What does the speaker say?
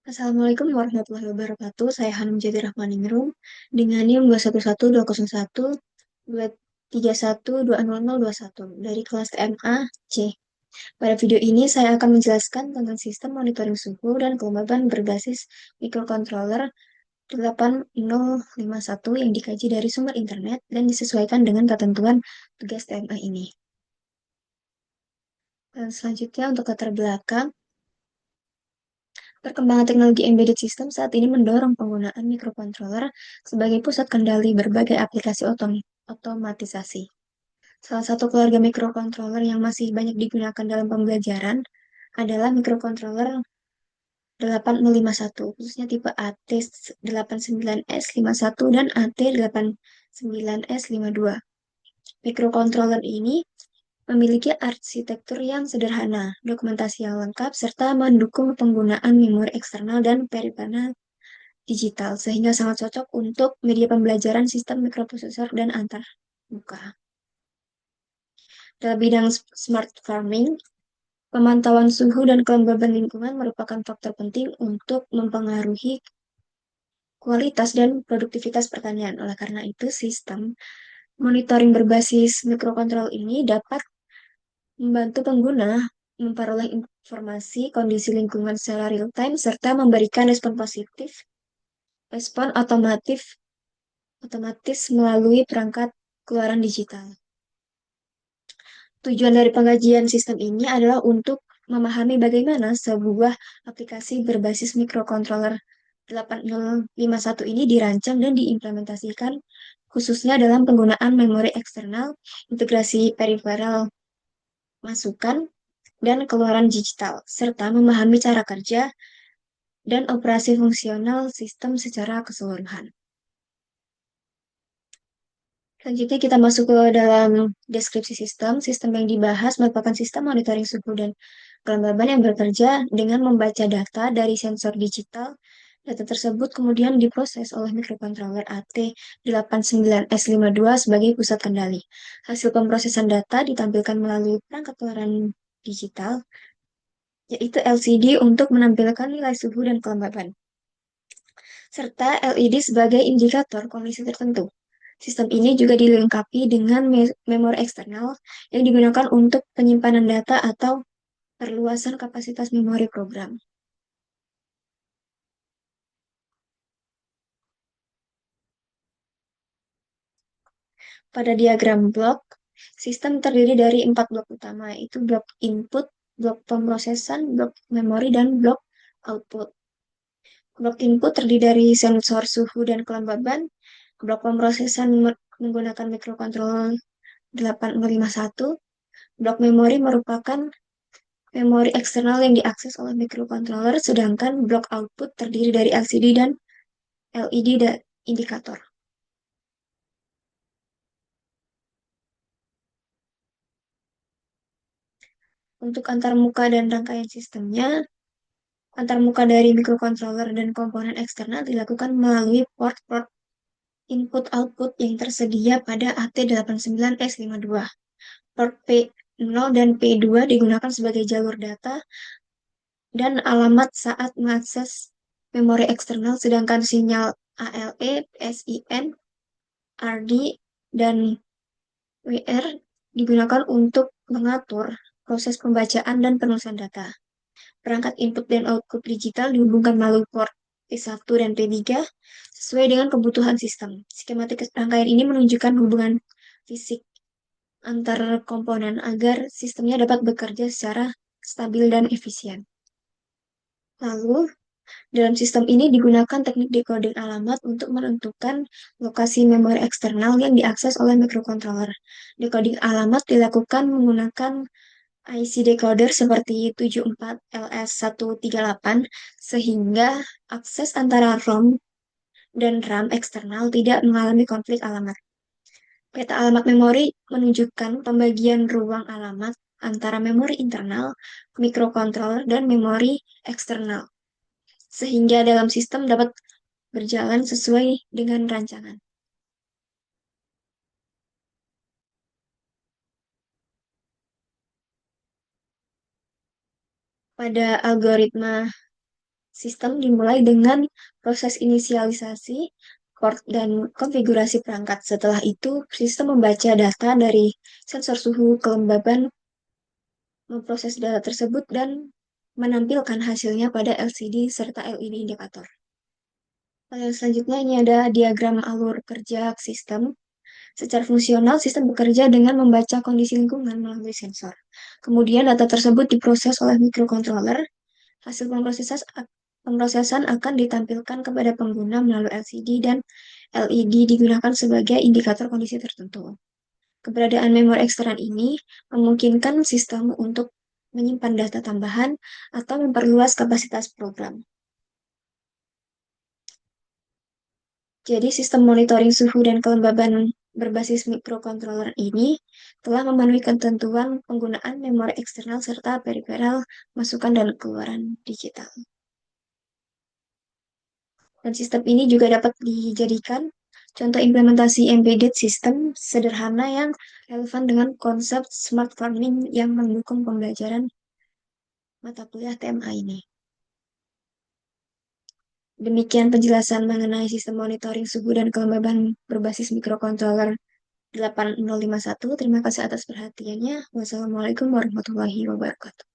Assalamualaikum warahmatullahi wabarakatuh. Saya Hanum Jati Rahmaningrum dengan NIM 211201231200221 dari kelas TMA C. Pada video ini saya akan menjelaskan tentang sistem monitoring suhu dan kelembaban berbasis microcontroller 8051 yang dikaji dari sumber internet dan disesuaikan dengan ketentuan tugas TMA ini. Dan selanjutnya untuk latar belakang, perkembangan teknologi embedded system saat ini mendorong penggunaan microcontroller sebagai pusat kendali berbagai aplikasi otomatisasi. Salah satu keluarga microcontroller yang masih banyak digunakan dalam pembelajaran adalah microcontroller 8051, khususnya tipe AT89S51 dan AT89S52. Microcontroller ini memiliki arsitektur yang sederhana, dokumentasi yang lengkap, serta mendukung penggunaan memori eksternal dan peripheral digital, sehingga sangat cocok untuk media pembelajaran sistem mikroprosesor dan antar muka. Dalam bidang smart farming, pemantauan suhu dan kelembaban lingkungan merupakan faktor penting untuk mempengaruhi kualitas dan produktivitas pertanian. Oleh karena itu, sistem monitoring berbasis mikrokontrol ini dapat membantu pengguna memperoleh informasi kondisi lingkungan secara real-time serta memberikan respon otomatis melalui perangkat keluaran digital. Tujuan dari pengkajian sistem ini adalah untuk memahami bagaimana sebuah aplikasi berbasis microcontroller 8051 ini dirancang dan diimplementasikan khususnya dalam penggunaan memori eksternal, integrasi peripheral, masukan, dan keluaran digital, serta memahami cara kerja dan operasi fungsional sistem secara keseluruhan. Selanjutnya kita masuk ke dalam deskripsi sistem. Sistem yang dibahas merupakan sistem monitoring suhu dan kelembaban yang bekerja dengan membaca data dari sensor digital. Data tersebut kemudian diproses oleh microcontroller AT89S52 sebagai pusat kendali. Hasil pemrosesan data ditampilkan melalui perangkat keluaran digital, yaitu LCD untuk menampilkan nilai suhu dan kelembaban, serta LED sebagai indikator kondisi tertentu. Sistem ini juga dilengkapi dengan memori eksternal yang digunakan untuk penyimpanan data atau perluasan kapasitas memori program. Pada diagram blok, sistem terdiri dari 4 blok utama, yaitu blok input, blok pemrosesan, blok memori, dan blok output. Blok input terdiri dari sensor suhu dan kelembaban. Blok pemrosesan menggunakan mikrokontroller 8051. Blok memori merupakan memori eksternal yang diakses oleh microcontroller, sedangkan blok output terdiri dari LCD dan LED dan indikator. Untuk antarmuka dan rangkaian sistemnya, antarmuka dari microcontroller dan komponen eksternal dilakukan melalui port-port input-output yang tersedia pada AT89S52. Port P0 dan P2 digunakan sebagai jalur data dan alamat saat mengakses memori eksternal, sedangkan sinyal ALE, PSIN, RD, dan WR digunakan untuk mengatur proses pembacaan dan penulisan data. Perangkat input dan output digital dihubungkan melalui port P1 dan P3 sesuai dengan kebutuhan sistem. Skematik rangkaian ini menunjukkan hubungan fisik antar komponen agar sistemnya dapat bekerja secara stabil dan efisien. Lalu, dalam sistem ini digunakan teknik decoding alamat untuk menentukan lokasi memori eksternal yang diakses oleh microcontroller. Decoding alamat dilakukan menggunakan IC decoder seperti 74LS138 sehingga akses antara ROM dan RAM eksternal tidak mengalami konflik alamat. Peta alamat memori menunjukkan pembagian ruang alamat antara memori internal, microcontroller, dan memori eksternal, sehingga dalam sistem dapat berjalan sesuai dengan rancangan. Pada algoritma Sistem dimulai dengan proses inisialisasi, port, dan konfigurasi perangkat. Setelah itu, sistem membaca data dari sensor suhu kelembaban, memproses data tersebut, dan menampilkan hasilnya pada LCD serta LED indikator. Selanjutnya ini ada diagram alur kerja sistem. Secara fungsional, sistem bekerja dengan membaca kondisi lingkungan melalui sensor. Kemudian data tersebut diproses oleh microcontroller. Hasil pemrosesan akan ditampilkan kepada pengguna melalui LCD dan LED digunakan sebagai indikator kondisi tertentu. Keberadaan memori eksternal ini memungkinkan sistem untuk menyimpan data tambahan atau memperluas kapasitas program. Jadi sistem monitoring suhu dan kelembaban berbasis microcontroller ini telah memenuhi ketentuan penggunaan memori eksternal serta peripheral masukan dan keluaran digital. Dan sistem ini juga dapat dijadikan contoh implementasi embedded system sederhana yang relevan dengan konsep smart farming yang mendukung pembelajaran mata kuliah TMA ini. Demikian penjelasan mengenai sistem monitoring suhu dan kelembaban berbasis microcontroller 8051. Terima kasih atas perhatiannya. Wassalamualaikum warahmatullahi wabarakatuh.